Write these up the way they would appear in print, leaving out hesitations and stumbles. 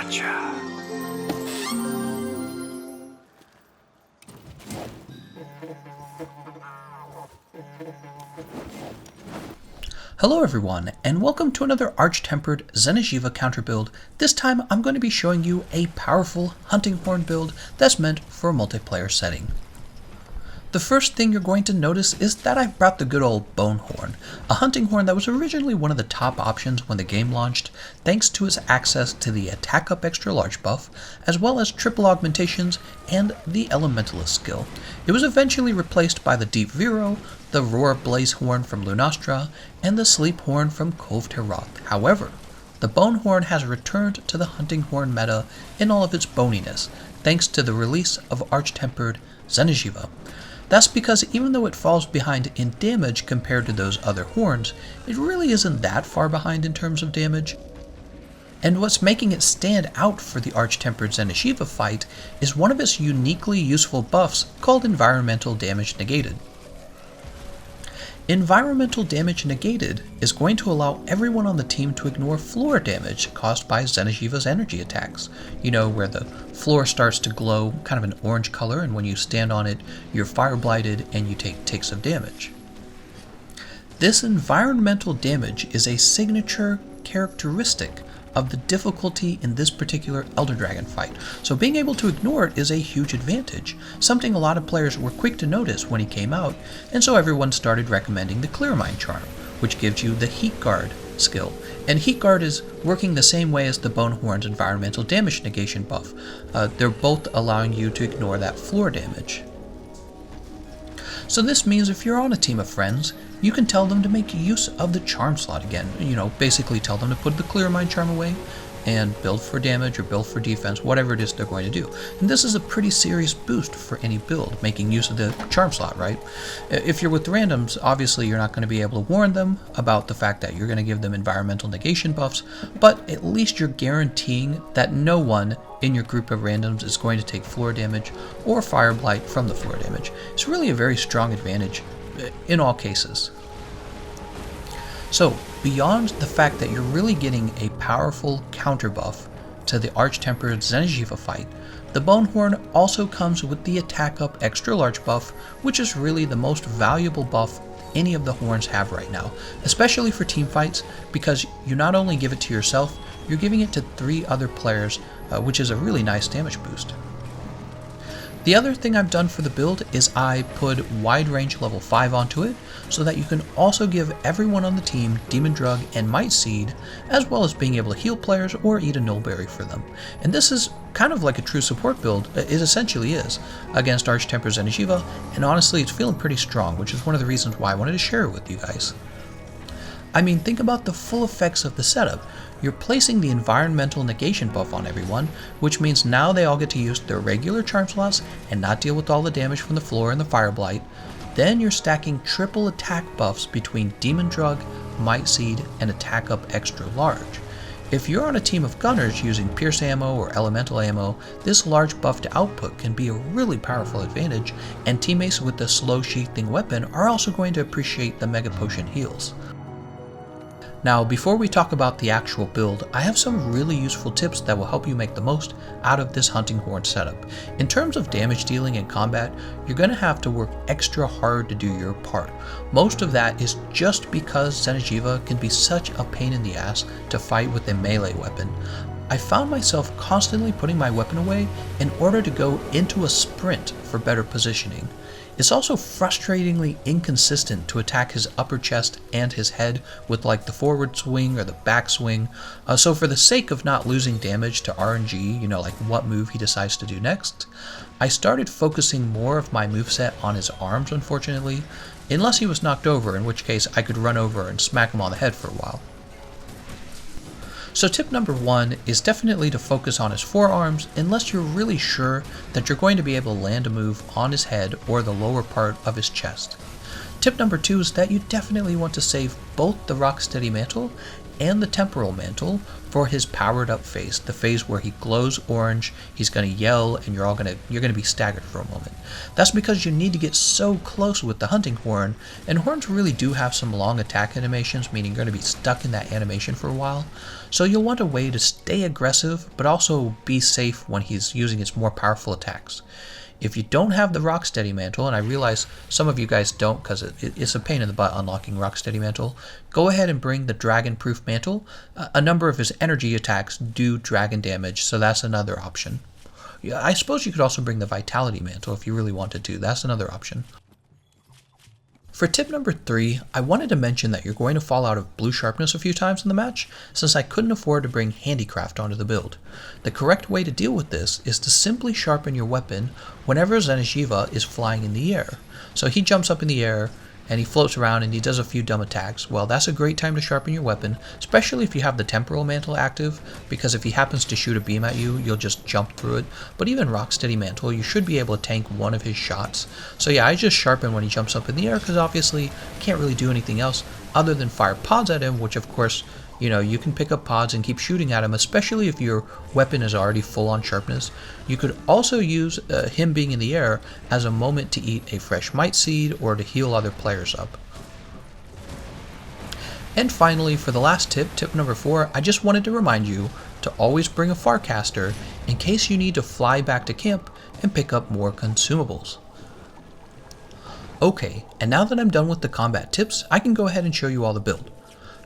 Gotcha. Hello everyone, and welcome to another Arch Tempered Xenojiiva counter build. This time I'm going to be showing you a powerful hunting horn build that's meant for a multiplayer setting. The first thing you're going to notice is that I brought the good old bone horn, a hunting horn that was originally one of the top options when the game launched, thanks to its access to the attack up extra large buff, as well as triple augmentations and the elementalist skill. It was eventually replaced by the Deep Vero, the Roar Blaze horn from Lunastra, and the Sleep horn from Kov Teroth. However, the bone horn has returned to the hunting horn meta in all of its boniness, thanks to the release of Arch Tempered Xenojiiva. That's because even though it falls behind in damage compared to those other horns, it really isn't that far behind in terms of damage. And what's making it stand out for the Arch Tempered Xenojiiva fight is one of its uniquely useful buffs called Environmental Damage Negated. Environmental Damage Negated is going to allow everyone on the team to ignore floor damage caused by Xeno'jiiva's energy attacks. You know, where the floor starts to glow kind of an orange color, and when you stand on it, you're fire blighted and you take ticks of damage. This environmental damage is a signature characteristic of the difficulty in this particular Elder Dragon fight, so being able to ignore it is a huge advantage, something a lot of players were quick to notice when he came out, and so everyone started recommending the Clear Mind Charm, which gives you the Heat Guard skill. And Heat Guard is working the same way as the Bone Horn's environmental damage negation buff. They're both allowing you to ignore that floor damage. So this means if you're on a team of friends, you can tell them to make use of the charm slot again. You know, basically tell them to put the Clear Mind Charm away and build for damage or build for defense, whatever it is they're going to do. And this is a pretty serious boost for any build, making use of the charm slot, right? If you're with randoms, obviously you're not going to be able to warn them about the fact that you're going to give them environmental negation buffs, but at least you're guaranteeing that no one in your group of randoms is going to take floor damage or fire blight from the floor damage. It's really a very strong advantage in all cases. So, beyond the fact that you're really getting a powerful counter buff to the Arch Tempered Xenojiiva fight, the Bone Horn also comes with the attack up extra large buff, which is really the most valuable buff any of the horns have right now, especially for team fights, because you not only give it to yourself, you're giving it to 3 other players, which is a really nice damage boost. The other thing I've done for the build is I put wide range level 5 onto it, so that you can also give everyone on the team Demon Drug and Might Seed, as well as being able to heal players or eat a Nullberry for them. And this is kind of like a true support build, it essentially is, against Arch Tempered Xenojiiva, and honestly it's feeling pretty strong, which is one of the reasons why I wanted to share it with you guys. I mean, think about the full effects of the setup. You're placing the environmental negation buff on everyone, which means now they all get to use their regular charm slots and not deal with all the damage from the floor and the fire blight. Then you're stacking triple attack buffs between Demon Drug, Might Seed, and Attack Up Extra Large. If you're on a team of gunners using Pierce ammo or elemental ammo, this large buff to output can be a really powerful advantage, and teammates with the slow sheathing weapon are also going to appreciate the Mega Potion heals. Now, before we talk about the actual build, I have some really useful tips that will help you make the most out of this hunting horn setup. In terms of damage dealing in combat, you're going to have to work extra hard to do your part. Most of that is just because Xeno'jiiva can be such a pain in the ass to fight with a melee weapon. I found myself constantly putting my weapon away in order to go into a sprint for better positioning. It's also frustratingly inconsistent to attack his upper chest and his head with like the forward swing or the back swing, so for the sake of not losing damage to RNG, you know, like what move he decides to do next, I started focusing more of my moveset on his arms, unfortunately, unless he was knocked over, in which case I could run over and smack him on the head for a while. So tip number 1 is definitely to focus on his forearms unless you're really sure that you're going to be able to land a move on his head or the lower part of his chest. Tip number 2 is that you definitely want to save both the Rocksteady Mantle and the Temporal Mantle for his powered up phase, the phase where he glows orange, he's going to yell, and you're going to be staggered for a moment. That's because you need to get so close with the hunting horn, and horns really do have some long attack animations, meaning you're going to be stuck in that animation for a while. so you'll want a way to stay aggressive but also be safe when he's using his more powerful attacks. If you don't have the Rocksteady Mantle, and I realize some of you guys don't because it's a pain in the butt unlocking Rocksteady Mantle, go ahead and bring the Dragon Proof Mantle. A number of his energy attacks do dragon damage, so that's another option. Yeah, I suppose you could also bring the Vitality Mantle if you really wanted to. That's another option. For tip number 3, I wanted to mention that you're going to fall out of blue sharpness a few times in the match, since I couldn't afford to bring handicraft onto the build. The correct way to deal with this is to simply sharpen your weapon whenever Xeno'jiiva is flying in the air. So he jumps up in the air, and he floats around and he does a few dumb attacks. Well, that's a great time to sharpen your weapon, especially if you have the Temporal Mantle active, because if he happens to shoot a beam at you, you'll just jump through it. But even Rocksteady Mantle, you should be able to tank one of his shots. So yeah, I just sharpen when he jumps up in the air, because obviously can't really do anything else other than fire pods at him, which of course, you can pick up pods and keep shooting at him, especially if your weapon is already full on sharpness. You could also use him being in the air as a moment to eat a fresh Might Seed or to heal other players up. And finally, for the last tip, tip number 4, I just wanted to remind you to always bring a Farcaster in case you need to fly back to camp and pick up more consumables. Okay, and now that I'm done with the combat tips, I can go ahead and show you all the build.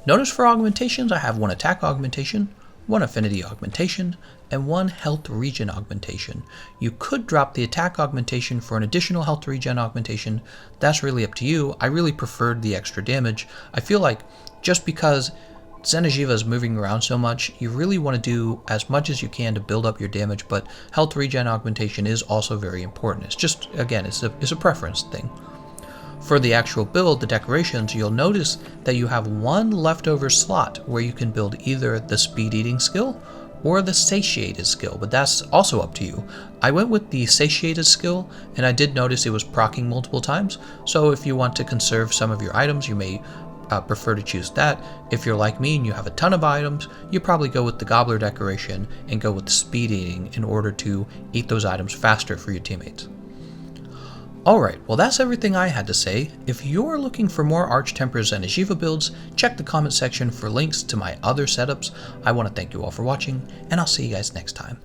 Notice for augmentations, I have one attack augmentation, one affinity augmentation, and one health regen augmentation. You could drop the attack augmentation for an additional health regen augmentation. That's really up to you. I really preferred the extra damage. I feel like just because Xeno'jiiva is moving around so much, you really want to do as much as you can to build up your damage, but health regen augmentation is also very important. It's just, again, it's a preference thing. For the actual build, the decorations, you'll notice that you have one leftover slot where you can build either the speed eating skill or the satiated skill, but that's also up to you. I went with the satiated skill, and I did notice it was proccing multiple times, so if you want to conserve some of your items, you may prefer to choose that. If you're like me and you have a ton of items, you probably go with the Gobbler decoration and go with the speed eating in order to eat those items faster for your teammates. Alright, well that's everything I had to say. If you're looking for more Arch Tempered Xenojiiva builds, check the comment section for links to my other setups. I want to thank you all for watching, and I'll see you guys next time.